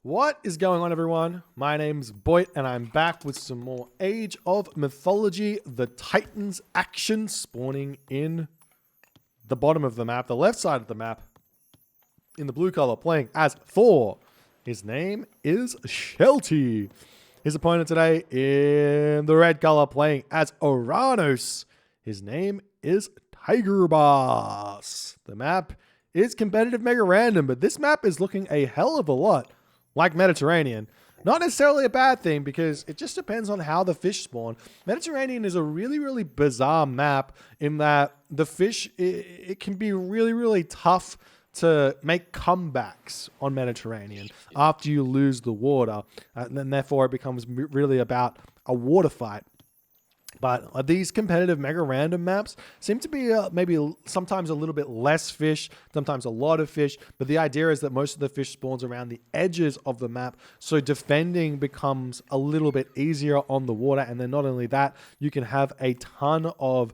What is going on, everyone? My name's Boit, and I'm back with some more Age of Mythology, the Titans action spawning in the bottom of the map, the left side of the map, in the blue color, playing as Thor. His name is Shelty. His opponent today in the red color, playing as Oranos. His name is Tigerboss. The map is competitive mega random, but this map is looking a hell of a lot like Mediterranean. Not necessarily a bad thing, because it just depends on how the fish spawn. Mediterranean is a really bizarre map in that the fish, it can be really tough to make comebacks on Mediterranean after you lose the water. And then therefore it becomes really about a water fight. But these competitive mega random maps seem to be maybe sometimes a little bit less fish, sometimes a lot of fish. But the idea is that most of the fish spawns around the edges of the map. So defending becomes a little bit easier on the water. And then not only that, you can have a ton of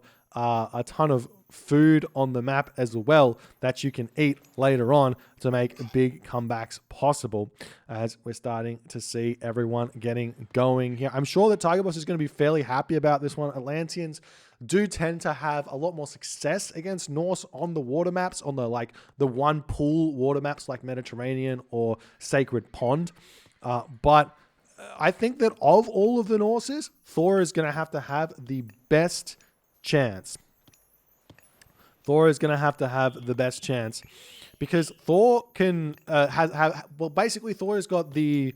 food on the map as well that you can eat later on to make big comebacks possible, as we're starting to see everyone getting going here. I'm sure that Tigerboss is going to be fairly happy about this one. Atlanteans do tend to have a lot more success against Norse on the water maps, on the one pool water maps like Mediterranean or Sacred Pond. But I think that of all of the Norses, Thor is going to have the best chance. Thor is going to have the best chance, because Thor can basically Thor has got the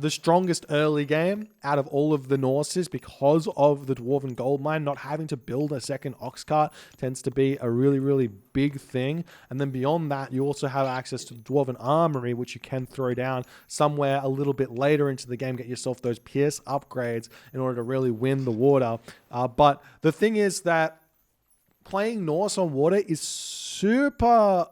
strongest early game out of all of the Norses, because of the Dwarven Gold Mine. Not having to build a second ox cart tends to be a really big thing. And then beyond that, you also have access to the Dwarven Armory, which you can throw down somewhere a little bit later into the game, get yourself those Pierce upgrades in order to really win the water. But the thing is that playing Norse on water is super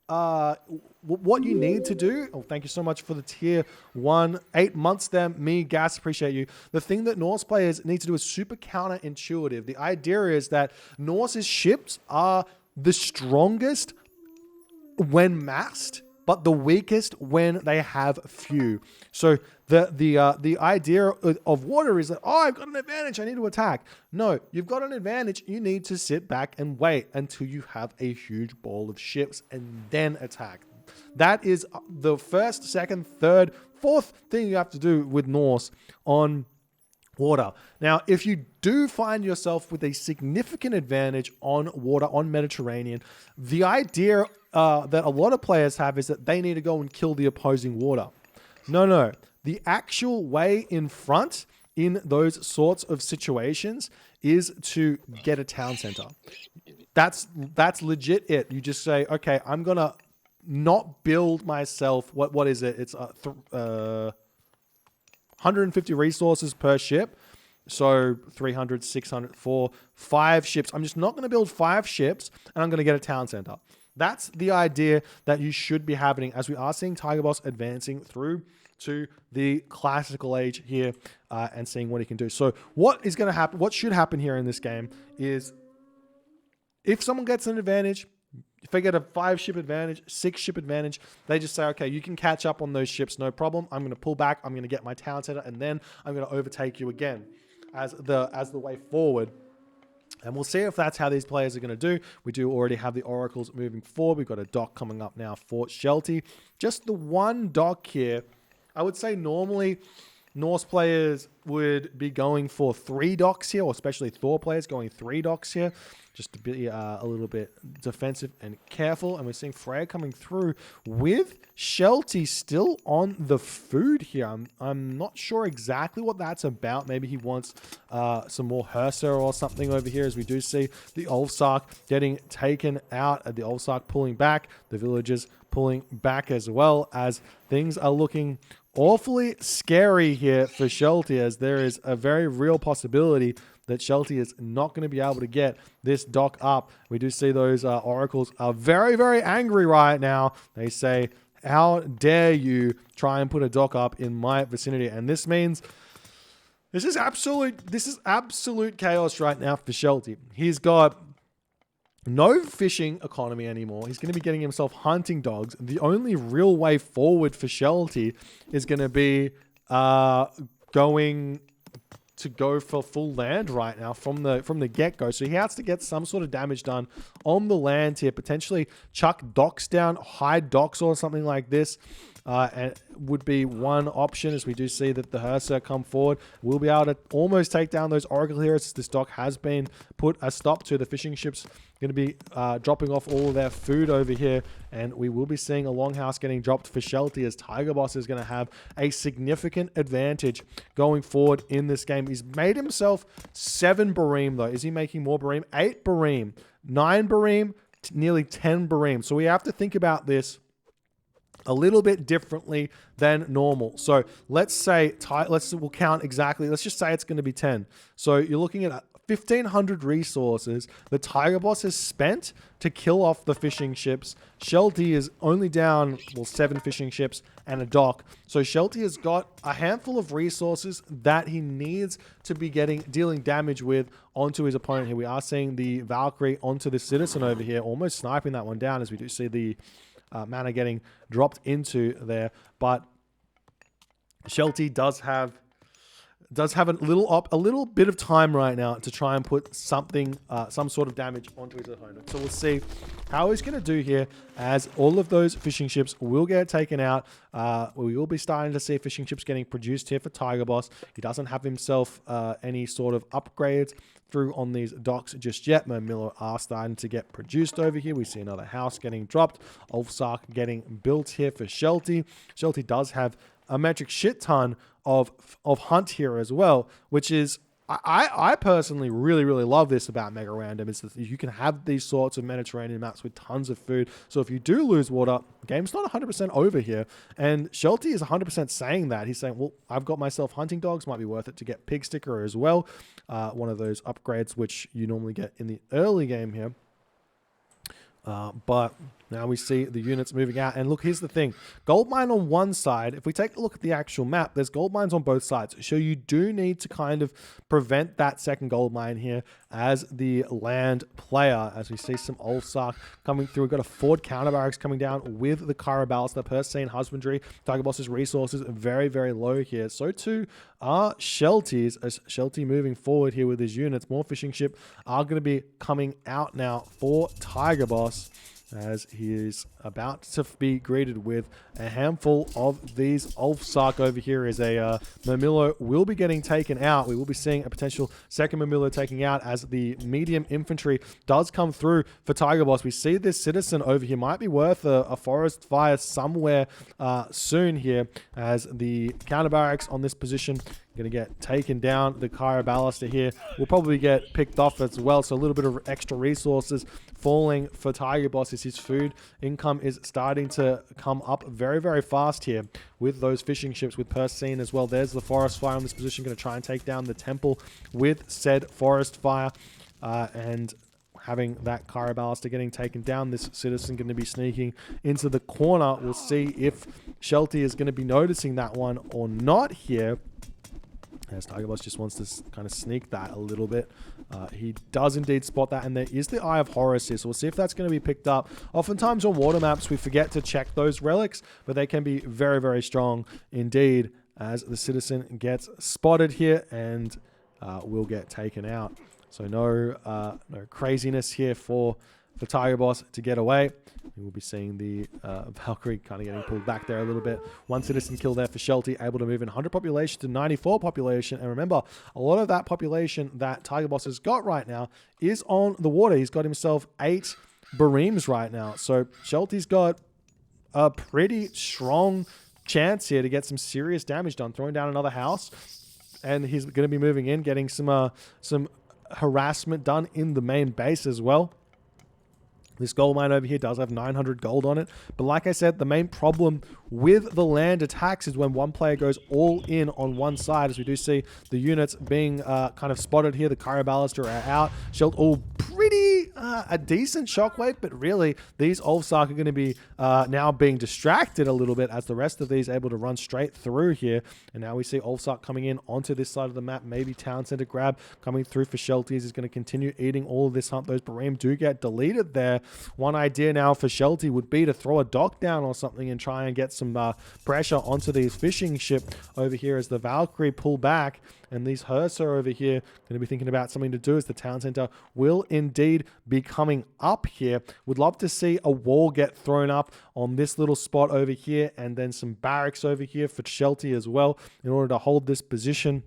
what you need to do. Oh, thank you so much for the tier 1 8 months there, me gas, appreciate you. The thing that Norse players need to do is super counterintuitive. The idea is that Norse's ships are the strongest when massed, but the weakest when they have few. So the idea of water is that, oh, I've got an advantage, I need to attack. No, you've got an advantage. You need to sit back and wait until you have a huge ball of ships and then attack. That is the first, second, third, fourth thing you have to do with Norse on water. Now, if you do find yourself with a significant advantage on water, on Mediterranean, the idea that a lot of players have is that they need to go and kill the opposing water. No. The actual way in front in those sorts of situations is to get a town center. That's legit it. You just say, okay, I'm going to not build myself. What is it? It's 150 resources per ship. So 300, 600, 5 ships. I'm just not going to build 5 ships, and I'm going to get a town center. That's the idea that you should be happening, as we are seeing Tigerboss advancing through to the classical age here and seeing what he can do. So what is going to happen, what should happen here in this game is, if someone gets an advantage, if they get a 5 ship advantage, 6 ship advantage, they just say, okay, you can catch up on those ships, no problem. I'm going to pull back. I'm going to get my town center, and then I'm going to overtake you again as the way forward. And we'll see if that's how these players are going to do. We do already have the oracles moving forward. We've got a dock coming up now for Shelty. Just the one dock here. I would say normally Norse players would be going for 3 docks here, or especially Thor players going 3 docks here, just to be a little bit defensive and careful. And we're seeing Freya coming through with Shelty still on the food here. I'm not sure exactly what that's about. Maybe he wants some more Herser or something over here, as we do see the Ulfsark getting taken out, the Ulfsark pulling back, the villagers pulling back as well, as things are looking awfully scary here for Shelty, as there is a very real possibility that Shelty is not going to be able to get this dock up. We do see those oracles are very angry right now. They say, how dare you try and put a dock up in my vicinity? And this means this is absolute chaos right now for Shelty. He's got no fishing economy anymore. He's going to be getting himself hunting dogs. The only real way forward for Shelty is going to be going to go for full land right now from the get-go. So he has to get some sort of damage done on the land here, potentially chuck docks down, hide docks or something like this. And would be one option, as we do see that the Herser come forward. We'll be able to almost take down those Oracle Heroes. This dock has been put a stop to. The fishing ships going to be dropping off all of their food over here, and we will be seeing a longhouse getting dropped for Shelty, as Tigerboss is going to have a significant advantage going forward in this game. He's made himself 7 Bareem though. Is he making more Bareem? 8 Bareem, 9 Bareem, nearly 10 Bareem. So we have to think about this a little bit differently than normal. So let's say, we'll count exactly. Let's just say it's going to be 10. So you're looking at 1,500 resources the Tigerboss has spent to kill off the fishing ships. Shelty is only down, 7 fishing ships and a dock. So Shelty has got a handful of resources that he needs to be dealing damage with onto his opponent here. We are seeing the Valkyrie onto the Citizen over here, almost sniping that one down, as we do see the mana getting dropped into there. But Shelty does have a little bit of time right now to try and put something, some sort of damage onto his opponent. So we'll see how he's going to do here, as all of those fishing ships will get taken out. We will be starting to see fishing ships getting produced here for Tigerboss. He doesn't have himself any sort of upgrades through on these docks just yet. Mermillo are starting to get produced over here. We see another house getting dropped. Ulfsark getting built here for Shelty. Shelty does have a metric shit ton of hunt here as well, which is, I personally really love this about Mega Random, is that you can have these sorts of Mediterranean maps with tons of food. So if you do lose water, game's not 100% over here. And Shelty is 100% saying that. He's saying, well, I've got myself hunting dogs, might be worth it to get pig sticker as well. One of those upgrades which you normally get in the early game here. But now we see the units moving out. And look, here's the thing. Gold mine on one side. If we take a look at the actual map, there's gold mines on both sides. So you do need to kind of prevent that second gold mine here as the land player. As we see some Ulfsark coming through. We've got a Ford counter barracks coming down with the Caraballs, the Persane husbandry. Tigerboss's resources are very low here. So too are Shelty's, as Shelty moving forward here with his units. More fishing ship are going to be coming out now for Tigerboss, as he is about to be greeted with a handful of these Ulfsark over here. As a Mermillo will be getting taken out. We will be seeing a potential second Mermillo taking out as the medium infantry does come through for Tigerboss. We see this Citizen over here might be worth a forest fire somewhere soon here, as the counter barracks on this position going to get taken down. The Kyra Ballaster here will probably get picked off as well. So a little bit of extra resources falling for Tigerboss, as his food income is starting to come up very fast here with those fishing ships, with Persane as well. There's the forest fire on this position, going to try and take down the temple with said forest fire. And having that Kyra Ballaster getting taken down, this Citizen going to be sneaking into the corner. We'll see if Shelty is going to be noticing that one or not here, as Tigerboss just wants to kind of sneak that a little bit. He does indeed spot that, and there is the Eye of Horus here, so we'll see if that's going to be picked up. Oftentimes on water maps, we forget to check those relics, but they can be very strong indeed, as the Citizen gets spotted here and will get taken out. So no craziness here for Tigerboss to get away. We will be seeing the Valkyrie kind of getting pulled back there a little bit. One Citizen kill there for Shelty, able to move in 100 population to 94 population. And remember, a lot of that population that Tigerboss has got right now is on the water. He's got himself 8 Bareems right now. So Shelty's got a pretty strong chance here to get some serious damage done, throwing down another house. And he's going to be moving in, getting some harassment done in the main base as well. This gold mine over here does have 900 gold on it. But like I said, the main problem with the land attacks is when one player goes all in on one side, as we do see the units being kind of spotted here. The Kyro Ballista are out. Shelty, all pretty a decent shockwave, but really these Ulfsark are going to be now being distracted a little bit as the rest of these are able to run straight through here. And now we see Ulfsark coming in onto this side of the map. Maybe Town Center grab coming through for Shelty. He's going to continue eating all of this hunt. Those Barim do get deleted there. One idea now for Shelty would be to throw a dock down or something and try and get some pressure onto these fishing ship over here as the Valkyrie pull back. And these Hearse are over here going to be thinking about something to do as the town center will indeed be coming up here. Would love to see a wall get thrown up on this little spot over here and then some barracks over here for Shelty as well in order to hold this position,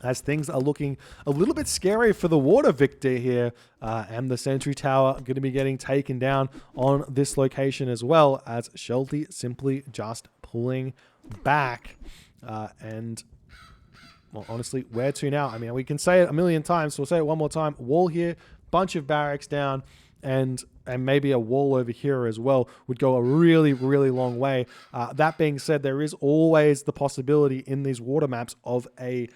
as things are looking a little bit scary for the water victor here. And the sentry tower going to be getting taken down on this location as well, as Shelty simply just pulling back. And well, honestly, where to now? I mean, we can say it a million times, so we'll say it one more time. Wall here, bunch of barracks down, and maybe a wall over here as well would go a really, really long way. That being said, there is always the possibility in these water maps of a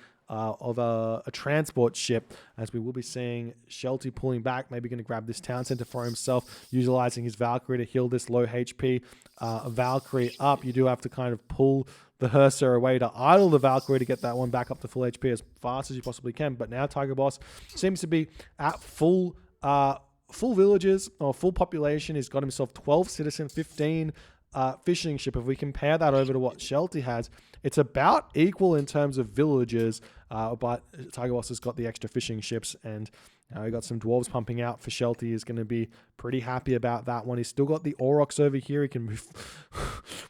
transport ship, as we will be seeing Shelty pulling back, maybe going to grab this town center for himself, utilizing his Valkyrie to heal this low HP Valkyrie up. You do have to kind of pull the Hearser away to idle the Valkyrie to get that one back up to full HP as fast as you possibly can. But now Tigerboss seems to be at full villages or full population. He's got himself 12 citizen, 15 fishing ship. If we compare that over to what Shelty has, it's about equal in terms of villages, but Tigerboss has got the extra fishing ships, and we got some dwarves pumping out for Shelty. Is going to be pretty happy about that one. He's still got the Aurochs over here. He can move.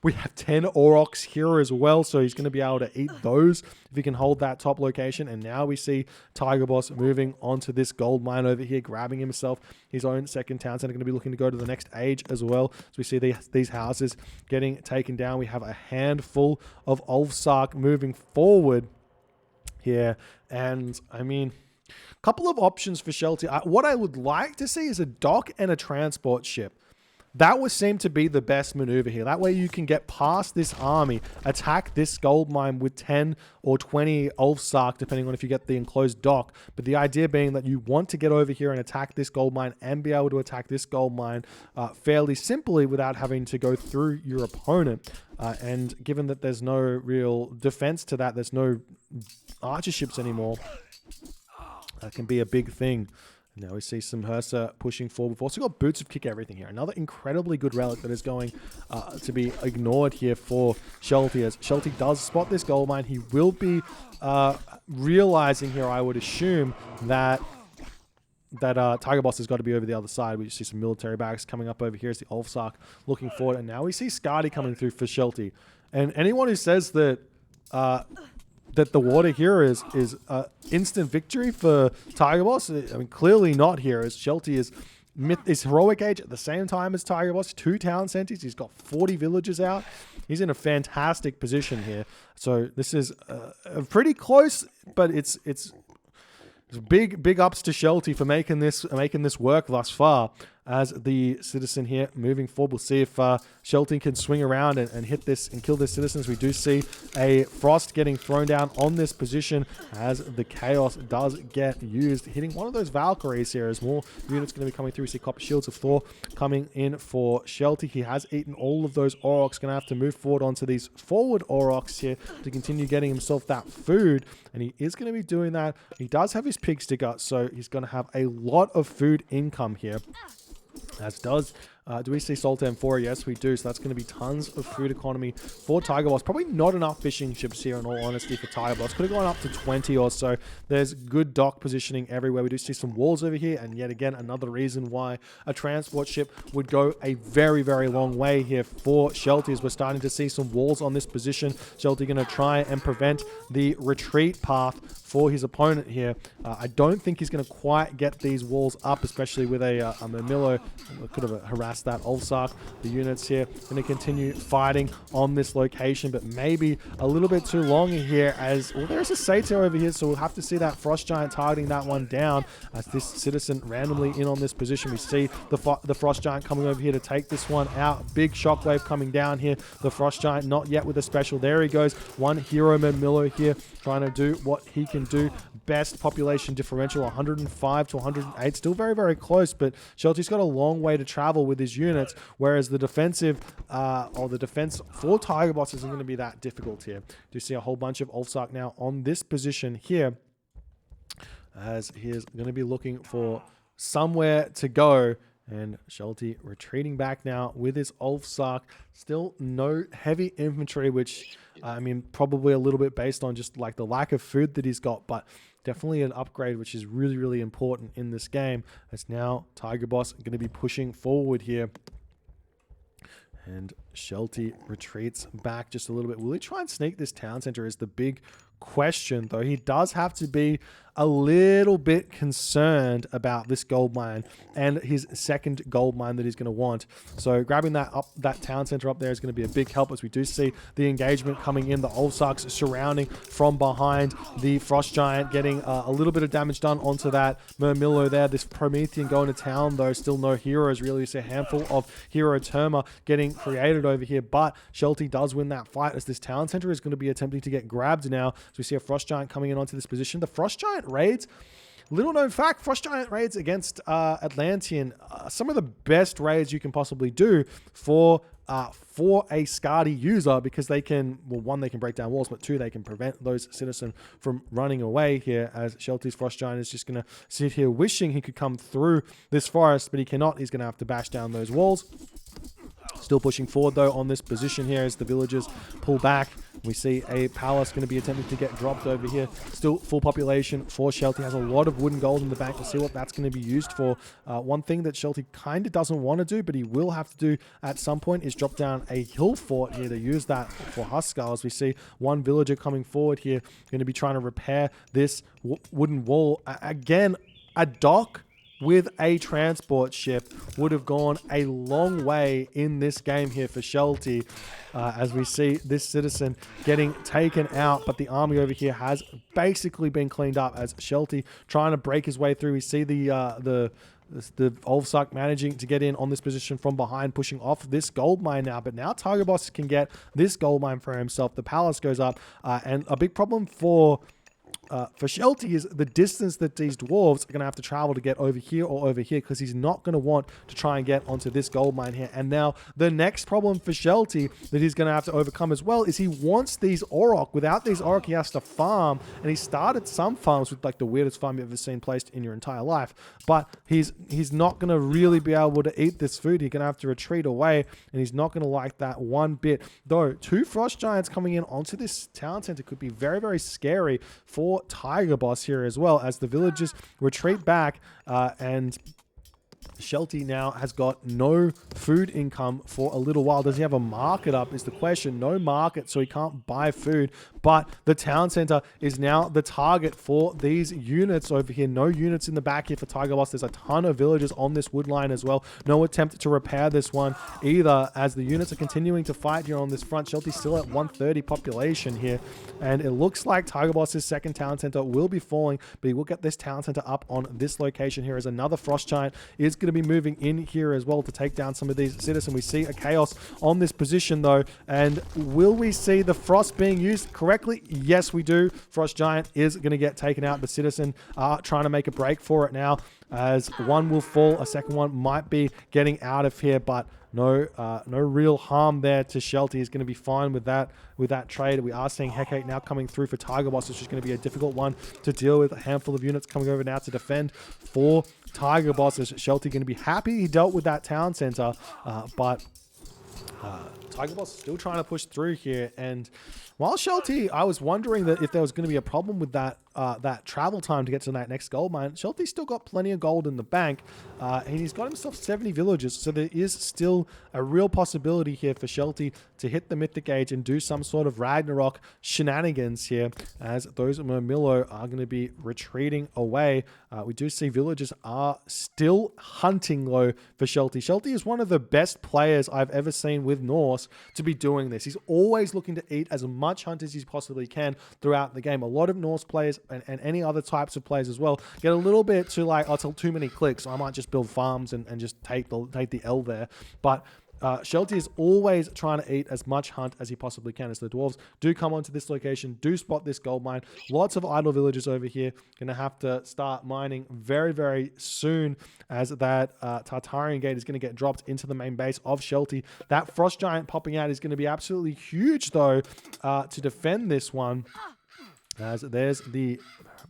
We have 10 Aurochs here as well, so he's going to be able to eat those if he can hold that top location. And now we see Tigerboss moving onto this gold mine over here, grabbing himself his own second town center. Going to be looking to go to the next age as well. So we see these houses getting taken down. We have a handful of Ulfsark moving forward here, and I mean, a couple of options for Shelty. What I would like to see is a dock and a transport ship. That would seem to be the best maneuver here. That way you can get past this army, attack this gold mine with 10 or 20 Ulfsark, depending on if you get the enclosed dock. But the idea being that you want to get over here and attack this gold mine and be able to attack this gold mine fairly simply without having to go through your opponent. And given that there's no real defense to that, there's no archer ships anymore, that can be a big thing. Now we see some Hearser pushing forward. We've also got Boots of Kick Everything here. Another incredibly good relic that is going to be ignored here for Shelty. As Shelty does spot this gold mine, he will be realizing here, I would assume, that Tigerboss has got to be over the other side. We see some military barracks coming up over here as the Ulfsark looking forward. And now we see Skadi coming through for Shelty. And anyone who says that that the water here is instant victory for Tigerboss, I mean, clearly not here, as Shelty is heroic age at the same time as Tigerboss. 2 town centers. He's got 40 villages out. He's in a fantastic position here. So this is pretty close, but it's big ups to Shelty for making this work thus far. As the citizen here moving forward, we'll see if Shelty can swing around and hit this and kill this citizens. We do see a frost getting thrown down on this position as the chaos does get used, hitting one of those Valkyries here as more units going to be coming through. We see Copper Shields of Thor coming in for Shelty. He has eaten all of those Aurochs. Going to have to move forward onto these forward Aurochs here to continue getting himself that food, and he is going to be doing that. He does have his pig sticker, so he's going to have a lot of food income here. As does, do we see Sultan 4? Yes, we do. So that's going to be tons of food economy for Tigerboss. Probably not enough fishing ships here, in all honesty, for Tigerboss. Could have gone up to 20 or so. There's good dock positioning everywhere. We do see some walls over here. And yet again, another reason why a transport ship would go a very, very long way here for Shelty, as we're starting to see some walls on this position. Shelty going to try and prevent the retreat path for his opponent here. I don't think he's going to quite get these walls up, especially with a Mamillo. Could have harassed harass that Ulfsark. The units here going to continue fighting on this location, but maybe a little bit too long here as, well, there's a Satyr over here, so we'll have to see that Frost Giant targeting that one down as this citizen randomly in on this position. We see the Frost Giant coming over here to take this one out. Big shockwave coming down here. The Frost Giant not yet with a special. There he goes. One hero Murmillo here trying to do what he can do. Best population differential, 105 to 108. Still very, very close, but Shelty's got a long way to travel with his units, whereas the defensive, or the defense for Tigerboss isn't going to be that difficult here. Do see a whole bunch of Ulfsark now on this position here, as he is going to be looking for somewhere to go. And Shelty retreating back now with his Ulfsark. Still no heavy infantry, which, I mean, probably a little bit based on just like the lack of food that he's got, but definitely an upgrade, which is really, really important in this game. As now Tigerboss going to be pushing forward here. And Shelty retreats back just a little bit. Will he try and sneak this town center is the big question, though. He does have to be a little bit concerned about this gold mine and his second gold mine that he's going to want. So grabbing that town center up there is going to be a big help, as we do see the engagement coming in. The Ulfsarks surrounding from behind. The Frost Giant getting a little bit of damage done onto that Murmillo there. This Promethean going to town, though. Still no heroes, really. It's a handful of hero Terma getting created over here, but Shelty does win that fight as this town center is going to be attempting to get grabbed now. So we see a Frost Giant coming in onto this position. The Frost Giant raids, little known fact, Frost Giant raids against Atlantean, some of the best raids you can possibly do for a Skadi user, because they can, well, one, they can break down walls, but two, they can prevent those citizens from running away here, as Shelty's Frost Giant is just going to sit here wishing he could come through this forest, but he cannot. He's going to have to bash down those walls. Still pushing forward, though, on this position here as the villagers pull back. We see a palace going to be attempting to get dropped over here. Still full population for Shelty. Has a lot of wooden gold in the bank. We'll see what that's going to be used for. One thing that Shelty kind of doesn't want to do, but he will have to do at some point, is drop down a hill fort here to use that for Huskars. We see one villager coming forward here, going to be trying to repair this wooden wall. Again, a dock with a transport ship would have gone a long way in this game here for Shelty, as we see this citizen getting taken out, but the army over here has basically been cleaned up as Shelty trying to break his way through. We see the Ulfsark managing to get in on this position from behind, pushing off this gold mine now, but now Tigerboss can get this gold mine for himself. The palace goes up, and a big problem for Shelty is the distance that these dwarves are going to have to travel to get over here or over here, because he's not going to want to try and get onto this gold mine here. And now the next problem for Shelty that he's going to have to overcome as well is he wants these Auroch. Without these Auroch, he has to farm, and he started some farms with like the weirdest farm you've ever seen placed in your entire life, but he's not going to really be able to eat this food. He's going to have to retreat away, and he's not going to like that one bit. Though two Frost Giants coming in onto this town center could be very, very scary for Tigerboss here as well, as the villagers retreat back, and Shelty now has got no food income for a little while. Does he have a market up is the question. No market, so he can't buy food, but the town center is now the target for these units over here. No units in the back here for Tigerboss. There's a ton of villagers on this wood line as well. No attempt to repair this one either, as the units are continuing to fight here on this front. Shelty's still at 130 population here, and it looks like Tigerboss's second town center will be falling, but he will get this town center up on this location here, as another Frost Giant is going to be moving in here as well to take down some of these citizens. We see a chaos on this position, though, and will we see the frost being used correctly? Yes, we do. Frost Giant is going to get taken out. The citizen are trying to make a break for it now, as one will fall. A second one might be getting out of here, but no real harm there to Shelty. He's going to be fine with that trade. We are seeing Hecate now coming through for Tigerboss, which is going to be a difficult one to deal with. A handful of units coming over now to defend for Tigerboss. Is Shelty going to be happy he dealt with that town center, but Tigerboss still trying to push through here. And while Shelty, I was wondering that if there was going to be a problem with that that travel time to get to that next gold mine. Shelty's still got plenty of gold in the bank, and he's got himself 70 villagers, so there is still a real possibility here for Shelty to hit the Mythic Age and do some sort of Ragnarok shenanigans here, as those Murmillo are going to be retreating away. We do see villagers are still hunting low for Shelty. Shelty is one of the best players I've ever seen with Norse to be doing this. He's always looking to eat as much hunt as he possibly can throughout the game. A lot of Norse players and any other types of players as well get a little bit to like, oh, it's too many clicks, so I might just build farms and just take the L there. But Shelty is always trying to eat as much hunt as he possibly can, as the dwarves do come onto this location, do spot this gold mine. Lots of idle villagers over here. Going to have to start mining very, very soon, as that Tartarian Gate is going to get dropped into the main base of Shelty. That Frost Giant popping out is going to be absolutely huge, though, to defend this one. As there's the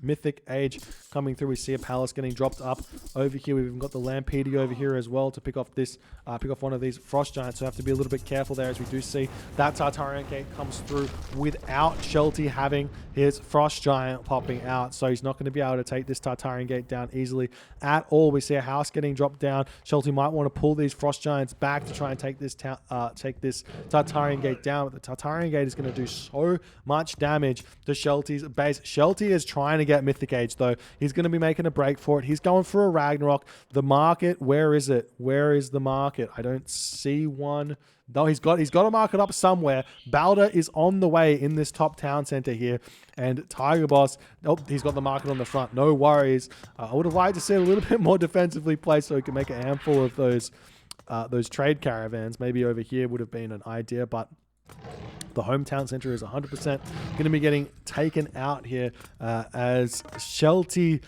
Mythic Age coming through. We see a palace getting dropped up over here. We've even got the Lampedi over here as well to pick off this, pick off one of these Frost Giants. So have to be a little bit careful there, as we do see that Tartarian Gate comes through without Shelty having his Frost Giant popping out. So he's not going to be able to take this Tartarian Gate down easily at all. We see a house getting dropped down. Shelty might want to pull these Frost Giants back to try and take this Tartarian Gate down. But the Tartarian Gate is going to do so much damage to Shelty's base. Shelty is trying to get Mythic Age, though. He's going to be making a break for it. He's going for a Ragnarok. The market, where is it? Where is the market? I don't see one. No, he's got a market up somewhere. Balder is on the way in this top town center here. And Tigerboss, oh, he's got the market on the front. No worries. I would have liked to see it a little bit more defensively placed so he can make a handful of those trade caravans. Maybe over here would have been an idea, but the hometown center is 100% going to be getting taken out here, as Shelty,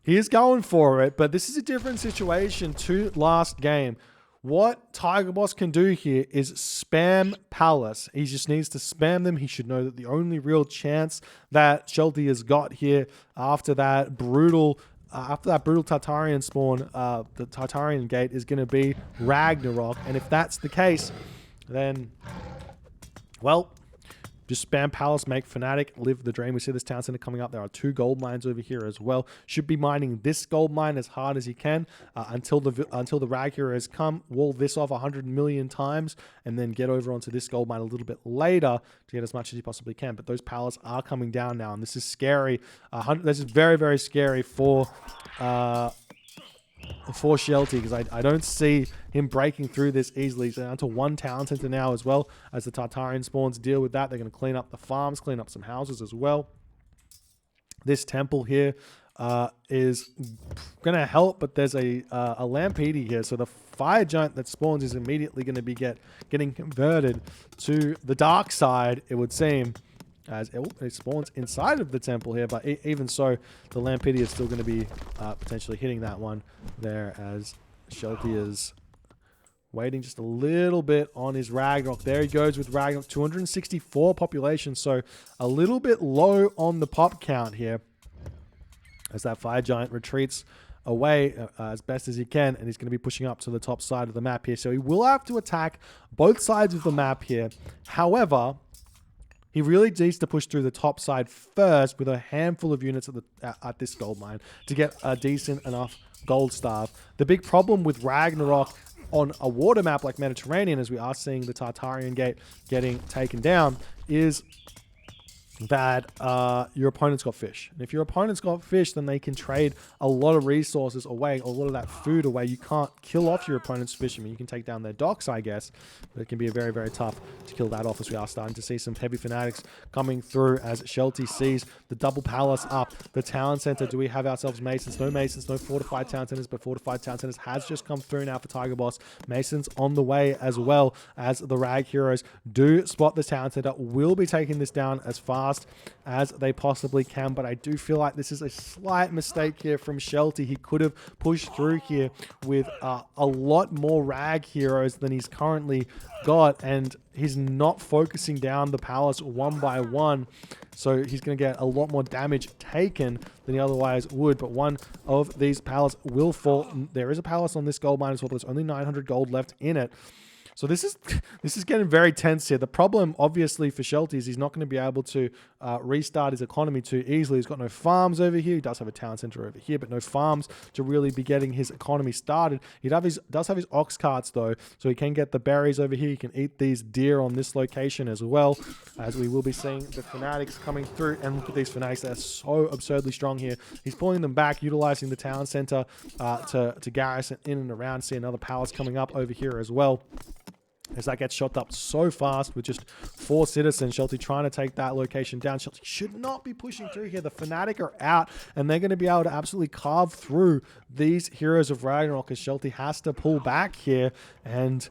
he is going for it, but this is a different situation to last game. What Tigerboss can do here is spam Palace. He just needs to spam them. He should know that the only real chance that Shelty has got here after that brutal Tartarian spawn, the Tartarian Gate, is going to be Ragnarok. And if that's the case, then, well, just spam Palace, make Fnatic, live the dream. We see this town center coming up. There are 2 gold mines over here as well. Should be mining this gold mine as hard as he can until the Rag heroes come. Wall this off 100 million times and then get over onto this gold mine a little bit later to get as much as he possibly can. But those palaces are coming down now, and this is scary. This is very, very scary for Shelty, because I don't see him breaking through this easily. So down to 1 town center now, as well as the Tartarian spawns deal with that. They're going to clean up the farms, clean up some houses as well. This temple here is going to help, but there's a Lampedi here, so the fire giant that spawns is immediately going to be getting converted to the dark side, it would seem, as it spawns inside of the temple here. But even so, the Lampedi is still going to be potentially hitting that one there, as Shelty is waiting just a little bit on his Ragnarok. There he goes with Ragnarok. 264 population, so a little bit low on the pop count here, as that fire giant retreats away as best as he can, and he's going to be pushing up to the top side of the map here. So he will have to attack both sides of the map here. However, he really needs to push through the top side first with a handful of units at this gold mine to get a decent enough gold staff. The big problem with Ragnarok on a water map like Mediterranean, as we are seeing the Tartarian Gate getting taken down, is that your opponent's got fish. And if your opponent's got fish, then they can trade a lot of resources away, a lot of that food away. You can't kill off your opponent's fish. I mean, you can take down their docks, I guess, but it can be very, very tough to kill that off, as we are starting to see some heavy fanatics coming through, as Shelty sees the double palace up. The town center, do we have ourselves Masons? No Masons, no fortified town centers, but fortified town centers has just come through now for Tigerboss. Masons on the way, as well as the Rag heroes do spot the town center, will be taking this down as fast as they possibly can. But I do feel like this is a slight mistake here from Shelty. He could have pushed through here with a lot more Rag heroes than he's currently got, and he's not focusing down the palace one by one, so he's going to get a lot more damage taken than he otherwise would. But one of these palaces will fall. There is a palace on this gold mine as well, but there's only 900 gold left in it. So this is getting very tense here. The problem, obviously, for Shelty is he's not going to be able to restart his economy too easily. He's got no farms over here. He does have a town center over here, but no farms to really be getting his economy started. He does have his ox carts, though, so he can get the berries over here. He can eat these deer on this location as well, as we will be seeing the fanatics coming through. And look at these fanatics. They're so absurdly strong here. He's pulling them back, utilizing the town center to garrison in and around. See another palace coming up over here as well, as that gets shot up so fast with just 4 citizens. Shelty trying to take that location down. Shelty should not be pushing through here. The Fnatic are out, and they're going to be able to absolutely carve through these Heroes of Ragnarok, as Shelty has to pull back here. And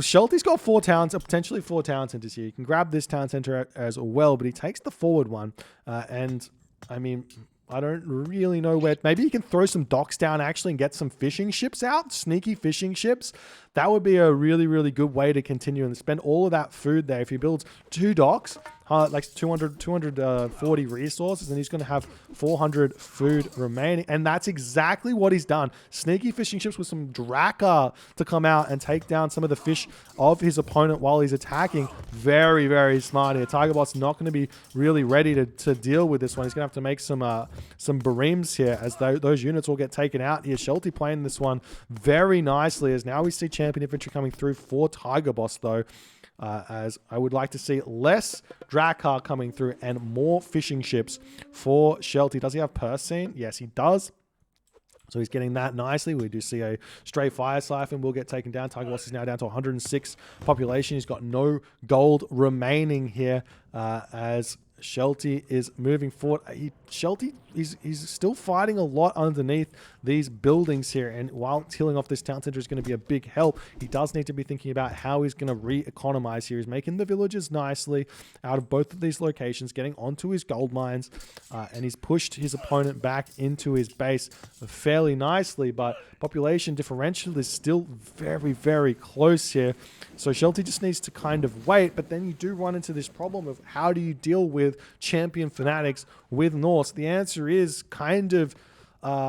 Shelty's got 4 towns, potentially 4 town centers here. You can grab this town center as well, but he takes the forward one. And, I mean, I don't really know where. Maybe you can throw some docks down actually and get some fishing ships out, sneaky fishing ships. That would be a really, really good way to continue and spend all of that food there. If he builds 2 docks, like 240 resources, and he's going to have 400 food remaining. And that's exactly what he's done. Sneaky fishing ships with some Draka to come out and take down some of the fish of his opponent while he's attacking. Very, very smart here. Tigerboss not going to be really ready to deal with this one. He's going to have to make some Bareems here, as those units all get taken out here. Shelty playing this one very nicely, as now we see champion infantry coming through for Tigerboss, though. As I would like to see less Drakkar coming through and more fishing ships for Shelty. Does he have Persine? Yes, he does. So he's getting that nicely. We do see a stray fire siphon will get taken down. Tigerboss is now down to 106 population. He's got no gold remaining here, as Shelty is moving forward. Shelty, he's still fighting a lot underneath these buildings here, and while killing off this town center is going to be a big help, he does need to be thinking about how he's going to re-economize here. He's making the villages nicely out of both of these locations, getting onto his gold mines, and he's pushed his opponent back into his base fairly nicely, but population differential is still very, very close here. So Shelty just needs to kind of wait, but then you do run into this problem of how do you deal with champion fanatics with Norse? The answer is kind of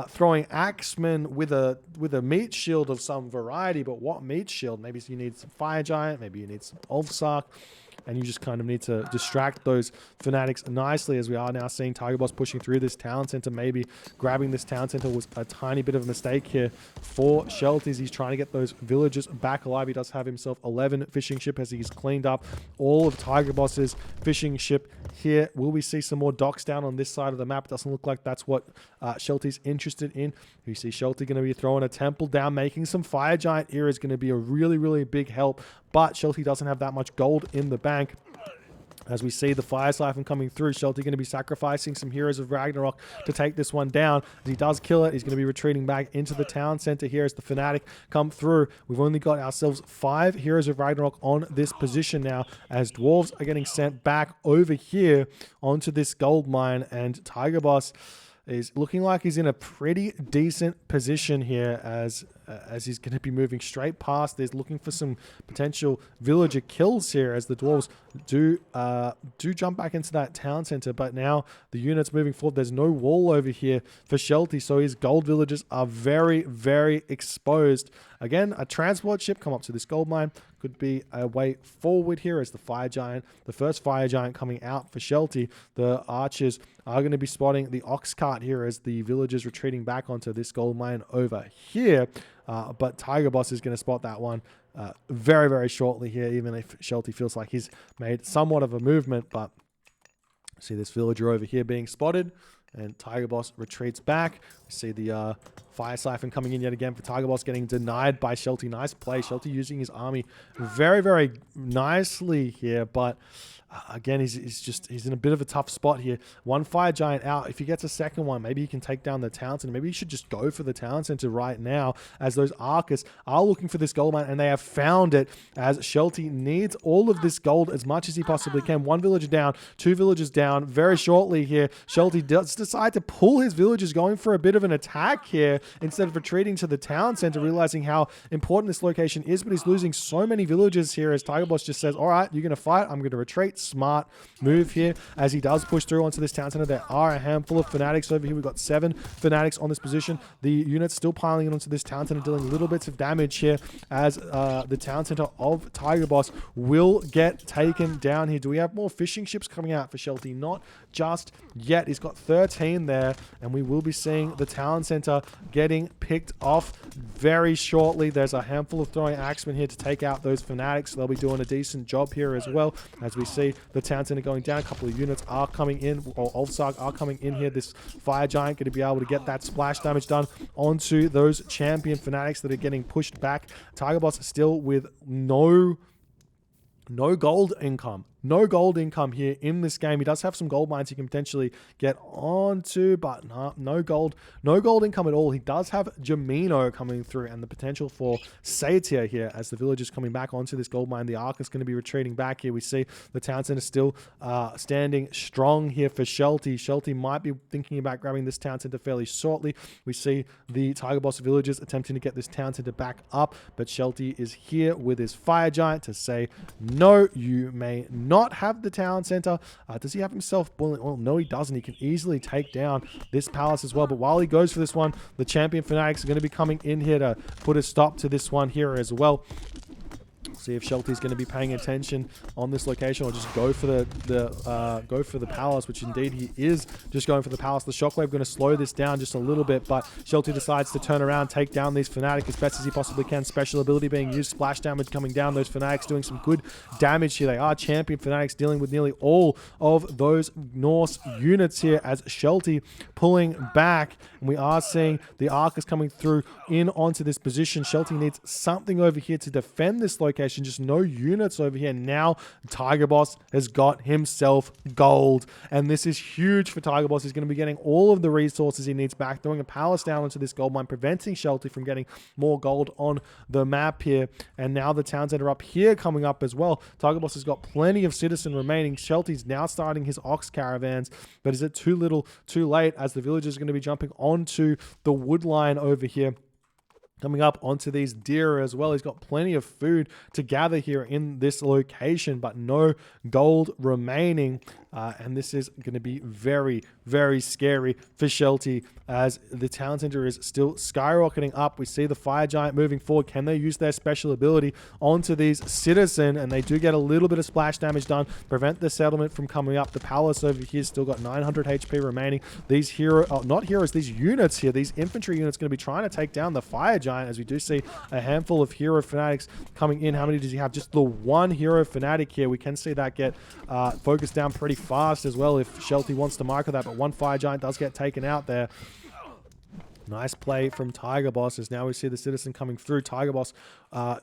throwing Axemen with a meat shield of some variety, but what meat shield? Maybe you need some Fire Giant, maybe you need some Ulfsark, and you just kind of need to distract those fanatics nicely, as we are now seeing Tigerboss pushing through this town center. Maybe grabbing this town center was a tiny bit of a mistake here for Shelty. He's trying to get those villagers back alive. He does have himself 11 fishing ship, as he's cleaned up all of Tigerboss's fishing ship here. Will we see some more docks down on this side of the map? Doesn't look like that's what Shelty's interested in. You see Shelty going to be throwing a temple down, making some Fire Giant here is going to be a really, really big help, but Shelty doesn't have that much gold in the bank. As we see the fire siphon coming through, Shelty going to be sacrificing some Heroes of Ragnarok to take this one down. As he does kill it, he's going to be retreating back into the town center here as the Fnatic come through. We've only got ourselves 5 Heroes of Ragnarok on this position now, as dwarves are getting sent back over here onto this gold mine, and Tigerboss is looking like he's in a pretty decent position here, as he's going to be moving straight past. There's looking for some potential villager kills here, as the dwarves do jump back into that town center, but now the units moving forward. There's no wall over here for Shelty, so his gold villagers are very, very exposed. Again, a transport ship come up to this gold mine could be a way forward here, as the Fire Giant, the first Fire Giant coming out for Shelty. The archers are going to be spotting the ox cart here as the villagers retreating back onto this gold mine over here. But Tigerboss is going to spot that one very, very shortly here, even if Shelty feels like he's made somewhat of a movement. But see this villager over here being spotted, and Tigerboss retreats back. We see the fire siphon coming in yet again for Tigerboss, getting denied by Shelty. Nice play. Shelty using his army very, very nicely here, but again, he's in a bit of a tough spot here. One Fire Giant out. If he gets a second one, maybe he can take down the town center. Maybe he should just go for the town center right now, as those Arcus are looking for this gold mine, and they have found it, as Shelty needs all of this gold as much as he possibly can. 1 villager down, 2 villagers down very shortly here. Shelty does decide to pull his villagers, going for a bit of an attack here instead of retreating to the town center, realizing how important this location is. But he's losing so many villagers here as Tigerboss just says, all right, you're going to fight. I'm going to retreat. Smart move here as he does push through onto this town center. There are a handful of fanatics over here. We've got 7 fanatics on this position. The units still piling in onto this town center, dealing little bits of damage here as the town center of Tigerboss will get taken down here. Do we have more fishing ships coming out for Shelty? Not just yet. He's got 13 there, and we will be seeing the town center getting picked off very shortly. There's a handful of throwing axemen here to take out those fanatics. They'll be doing a decent job here as well, as we see the town center going down. A couple of units are coming in, or Ulfsarg are coming in here. This fire giant going to be able to get that splash damage done onto those champion fanatics that are getting pushed back. Tigerboss still with no gold income. No gold income here in this game. He does have some gold mines he can potentially get onto, but no gold income at all. He does have Jamino coming through and the potential for Satyr here as the villagers coming back onto this gold mine. The Ark is going to be retreating back here. We see the town center still standing strong here for Shelty. Shelty might be thinking about grabbing this town center fairly shortly. We see the Tigerboss villagers attempting to get this town center back up, but Shelty is here with his fire giant to say, no, you may not have the town center. Does he have himself bullying? Well, no, he doesn't. He can easily take down this palace as well. But while he goes for this one, the champion fanatics are going to be coming in here to put a stop to this one here as well. See if Shelty's going to be paying attention on this location, or just go for the palace, which indeed he is just going for the palace. The shockwave going to slow this down just a little bit, but Shelty decides to turn around, take down these fanatics as best as he possibly can. Special ability being used, splash damage coming down. Those fanatics doing some good damage here. They are champion fanatics dealing with nearly all of those Norse units here as Shelty pulling back, and we are seeing the Ark is coming through in onto this position. Shelty needs something over here to defend this location. Just no units over here. Now Tigerboss has got himself gold, and this is huge for Tigerboss. He's going to be getting all of the resources he needs back, throwing a palace down into this gold mine, preventing Shelty from getting more gold on the map here. And now the towns that are up here coming up as well. Tigerboss has got plenty of citizen remaining. Shelty's now starting his ox caravans, but is it too little too late, as the villagers are going to be jumping onto the wood line over here, coming up onto these deer as well. He's got plenty of food to gather here in this location, but no gold remaining. And this is going to be very, very scary for Shelty as the town center is still skyrocketing up. We see the fire giant moving forward. Can they use their special ability onto these citizen? And they do get a little bit of splash damage done, prevent the settlement from coming up. The palace over here still got 900 HP remaining. These these units here, these infantry units going to be trying to take down the fire giant, as we do see a handful of hero fanatics coming in. How many does he have? Just the one hero fanatic here. We can see that get focused down pretty fast as well if Shelty wants to micro that, but one fire giant does get taken out there. Nice play from Tigerboss, as now we see the citizen coming through. Tigerboss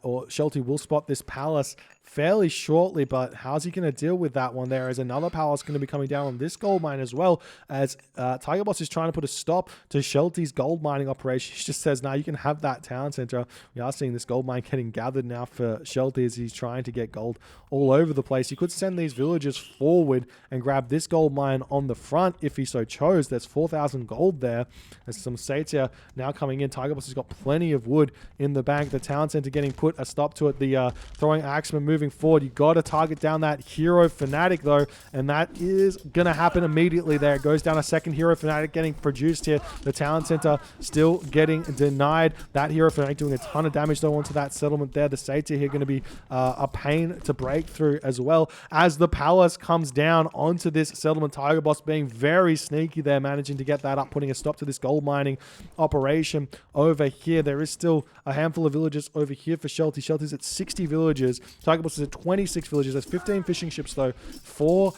or Shelty will spot this palace fairly shortly, but how's he going to deal with that one? There is another palace going to be coming down on this gold mine as well, as Tigerboss is trying to put a stop to Shelty's gold mining operation. He just says, nah, you can have that town center. We are seeing this gold mine getting gathered now for Shelty as he's trying to get gold all over the place. He could send these villagers forward and grab this gold mine on the front if he so chose. There's 4,000 gold there. There's some Satyr now coming in. Tigerboss has got plenty of wood in the bank. The town center getting put a stop to it. The throwing axeman moving forward. You got to target down that hero fanatic though, and that is going to happen immediately there. It goes down a second hero fanatic getting produced here. The town center still getting denied. That hero fanatic doing a ton of damage though onto that settlement there. The Satyr here going to be a pain to break through as well, as the palace comes down onto this settlement. Tigerboss being very sneaky there, managing to get that up, putting a stop to this gold mining operation over here. There is still a handful of villages over here for Shelty. Shelty's at 60 villagers. Tigerboss is at 26 villages. There's 15 fishing ships though for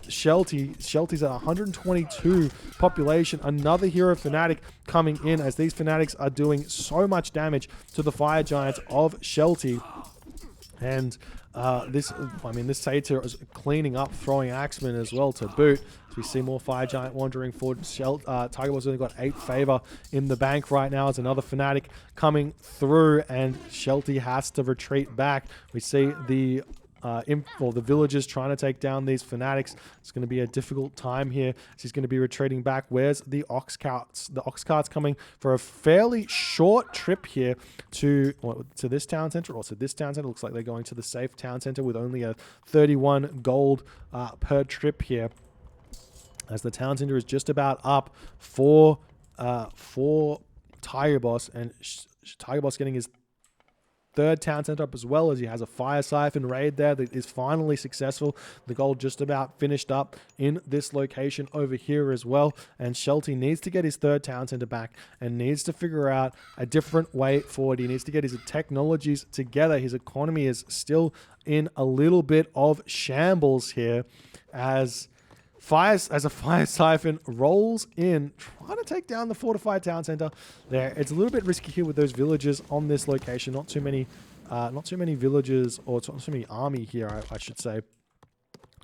Shelty. Shelty's at 122 population. Another hero fanatic coming in, as these fanatics are doing so much damage to the fire giants of Shelty. And this Satyr is cleaning up, throwing axemen as well to boot. We see more fire giant wandering forward. Tigerboss only got 8 favor in the bank right now as another fanatic coming through, and Shelty has to retreat back. We see the for the villagers trying to take down these fanatics. It's going to be a difficult time here. He's going to be retreating back. Where's the ox carts? The ox carts coming for a fairly short trip here to this town center. Also, this town center looks like they're going to the safe town center with only a 31 gold per trip here, as the town center is just about up for Tigerboss, and Tigerboss getting his third town center up as well, as he has a fire siphon raid there that is finally successful. The gold just about finished up in this location over here as well, and Shelty needs to get his third town center back and needs to figure out a different way forward. He needs to get his technologies together. His economy is still in a little bit of shambles here, as a fire siphon rolls in, trying to take down the fortified town center there. It's a little bit risky here with those villagers on this location. Not too many villagers, or not too many army here, I should say,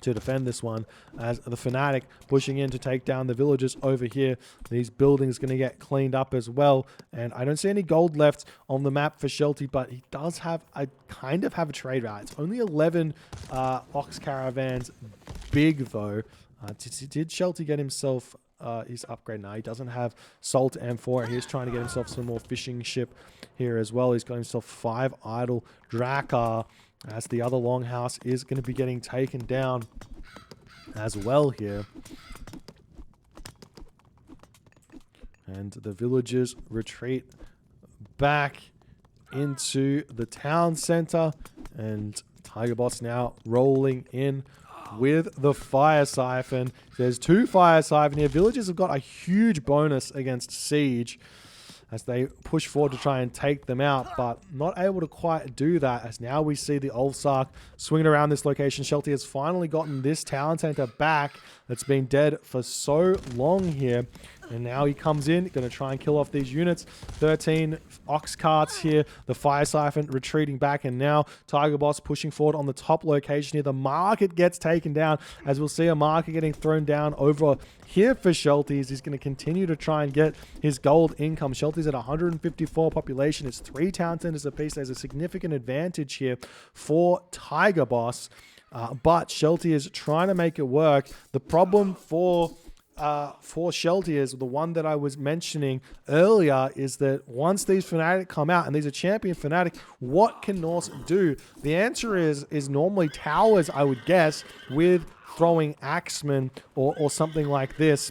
to defend this one, as the fanatic pushing in to take down the villagers over here. These buildings going to get cleaned up as well, and I don't see any gold left on the map for Shelty, but he does have a trade route. It's only 11 ox caravans big though. Did Shelty get himself his upgrade? No, he doesn't have Salt M4. He's trying to get himself some more fishing ship here as well. He's got himself 5 idle Drakkar, as the other longhouse is going to be getting taken down as well here. And the villagers retreat back into the town center, and Tigerboss now rolling in with the fire siphon. There's 2 fire siphon here. Villagers have got a huge bonus against siege as they push forward to try and take them out, but not able to quite do that, as now we see the Ulfsark swinging around this location. Shelty has finally gotten this town center back that's been dead for so long here, and now he comes in, going to try and kill off these units. 13 ox carts here, the fire siphon retreating back, and now Tigerboss pushing forward on the top location here. The market gets taken down, as we'll see a market getting thrown down over here for Shelty. He's going to continue to try and get his gold income. Shelty's at 154 population. It's 3 town centers apiece. There's a significant advantage here for Tigerboss, but Shelty is trying to make it work. The problem for Shelty is the one that I was mentioning earlier, is that once these fanatic come out, and these are champion fanatic, what can Norse do? The answer is normally towers, I would guess, with throwing axemen or something like this,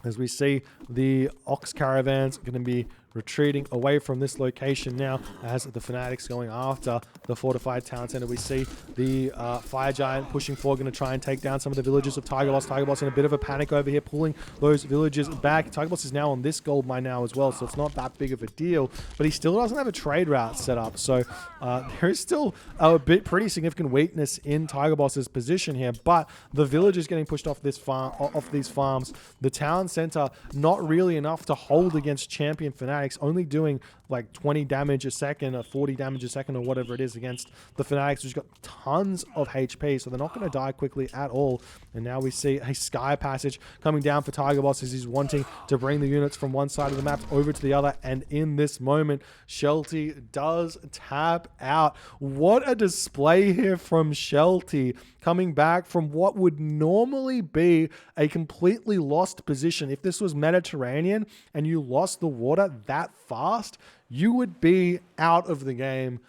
as we see the ox caravans going to be retreating away from this location now, as the fanatics going after the fortified town center. We see the fire giant pushing forward, going to try and take down some of the villages of Tigerboss. Tigerboss in a bit of a panic over here, pulling those villagers back. Tigerboss is now on this gold mine now as well, so it's not that big of a deal, but he still doesn't have a trade route set up. So there is still a pretty significant weakness in Tigerboss's position here, but the villagers getting pushed off this farm, off these farms. The town center not really enough to hold against champion fanatics, only doing like 20 damage a second or 40 damage a second or whatever it is against the fanatics, who's got tons of HP, so they're not going to die quickly at all. And now we see a sky passage coming down for Tigerboss, as he's wanting to bring the units from one side of the map over to the other, and in this moment Shelty does tap out. What a display here from Shelty, coming back from what would normally be a completely lost position. If this was Mediterranean and you lost the water that fast, you would be out of the game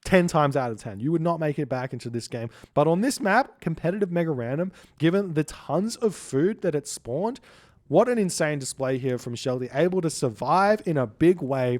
10 times out of 10. You would not make it back into this game. But on this map, competitive mega random, given the tons of food that it spawned, what an insane display here from Shelty, able to survive in a big way,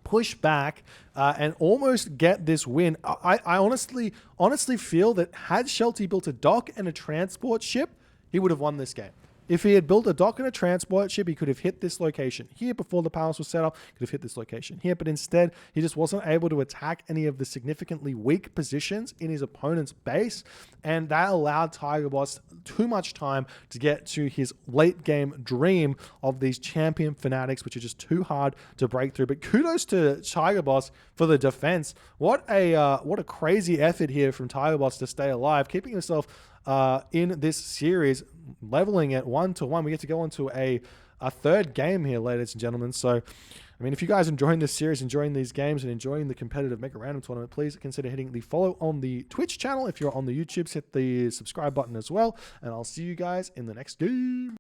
push back, and almost get this win. I honestly feel that had Shelty built a dock and a transport ship, he would have won this game. If he had built a dock and a transport ship, he could have hit this location here before the palace was set up. He could have hit this location here, but instead he just wasn't able to attack any of the significantly weak positions in his opponent's base, and that allowed Tigerboss too much time to get to his late game dream of these champion fanatics, which are just too hard to break through. But kudos to Tigerboss for the defense. What a crazy effort here from Tigerboss to stay alive, keeping himself in this series, leveling at 1-1. We get to go on to a third game here, ladies and gentlemen. So, I mean, if you guys are enjoying this series, enjoying these games, and enjoying the competitive Mega Random Tournament, please consider hitting the follow on the Twitch channel. If you're on the YouTubes, hit the subscribe button as well. And I'll see you guys in the next game.